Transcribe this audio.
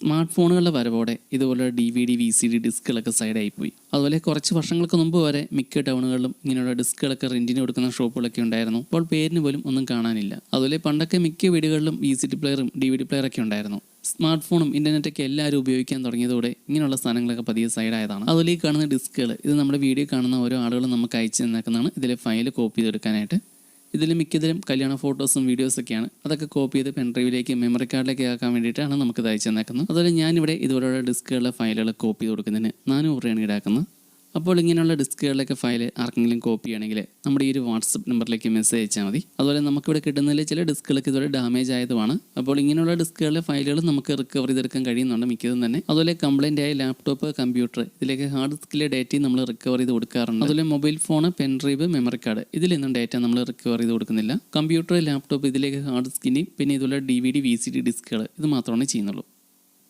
Smart ഫോണുകളുടെ വരവോടെ ഇതുപോലെ DVD VCD ഡിസ്കുകളൊക്കെ സൈഡായി പോയി. അതുപോലെ കുറച്ച് വർഷങ്ങൾക്ക് മുമ്പ് വരെ മിക്ക ടൗണുകളിലും ഇങ്ങനെയുള്ള ഡിസ്കുകളൊക്കെ റെന്റിന് കൊടുക്കുന്ന ഷോപ്പുകളൊക്കെ ഉണ്ടായിരുന്നു. ഇപ്പോൾ പേരിന് പോലും ഒന്നും കാണാനില്ല. അതുപോലെ പണ്ടൊക്കെ മിക്ക വീടുകളിലും VCD പ്ലെയറും DVD പ്ലെയറൊക്കെ ഉണ്ടായിരുന്നു. സ്മാർട്ട് ഫോണും ഇന്റർനെറ്റൊക്കെ എല്ലാവരും ഉപയോഗിക്കാൻ തുടങ്ങിയതോടെ ഇങ്ങനെയുള്ള സാധനങ്ങളൊക്കെ പതിയെ സൈഡായതാണ്. അതുപോലെ ഈ കാണുന്ന ഡിസ്കുകൾ ഇത് നമ്മുടെ വീഡിയോ കാണുന്ന ഓരോ ആളുകളും നമുക്ക് അയച്ചു തന്നേക്കുന്നതാണ്. ഇതിലെ ഫയൽ കോപ്പി ചെയ്തെടുക്കാനായിട്ട്. ഇതിൽ മിക്കതിലും കല്യാണ ഫോട്ടോസും വീഡിയോസൊക്കെയാണ്. അതൊക്കെ കോപ്പി ചെയ്ത് പെൻഡ്രൈവിലേക്ക് മെമ്മറി കാർഡിലേക്ക് ആക്കാൻ വേണ്ടിയിട്ടാണ് നമുക്ക് അയച്ചു തന്നേക്കുന്നത്. അതുപോലെ ഞാനിവിടെ ഇതുപോലുള്ള ഡിസ്കുകളുടെ ഫയലുകൾ കോപ്പി ചെയ്ത് കൊടുക്കുന്നതിന് 400 രൂപയാണ് ഈടാക്കുന്നത്. അപ്പോൾ ഇങ്ങനെയുള്ള ഡിസ്കുകളിലൊക്കെ ഫയൽ ആർക്കെങ്കിലും കോപ്പി ചെയ്യണമെങ്കിൽ നമ്മുടെ ഈ ഒരു വാട്സപ്പ് നമ്പറിലേക്ക് മെസ്സേജ് അയച്ചാൽ മതി. അതുപോലെ നമുക്കിവിടെ കിട്ടുന്നതിൽ ചില ഡിസ്കുകളൊക്കെ ഇതുപോലെ ഡാമേജ് ആയതുമാണ്. അപ്പോൾ ഇങ്ങനെയുള്ള ഡിസ്കുകളിലെ ഫയലുകൾ നമുക്ക് റിക്കവർ ചെയ്തെടുക്കാൻ കഴിയുന്നുണ്ട് മിക്കതും തന്നെ. അതുപോലെ കംപ്ലൈൻ്റ് ആയ ലാപ്ടോപ്പ്, കമ്പ്യൂട്ടർ ഇതിലേക്ക് ഹാർഡ് ഡിസ്കിലെ ഡേറ്റയും നമ്മൾ റിക്കവർ ചെയ്ത് കൊടുക്കാറുണ്ട്. അതുപോലെ mobile phone, pen drive, memory card ഇതിലൊന്നും ഡേറ്റ നമ്മൾ റിക്കവർ ചെയ്ത് കൊടുക്കുന്നില്ല. കമ്പ്യൂട്ടർ, ലാപ്ടോപ്പ് ഇതിലേക്ക് ഹാർഡ് ഡിസ്കിൻ്റെയും പിന്നെ ഇതുപോലെ DVD VCD ഡിസ്കുകൾ ഇത് മാത്രമാണ് ചെയ്യുന്നുള്ളൂ.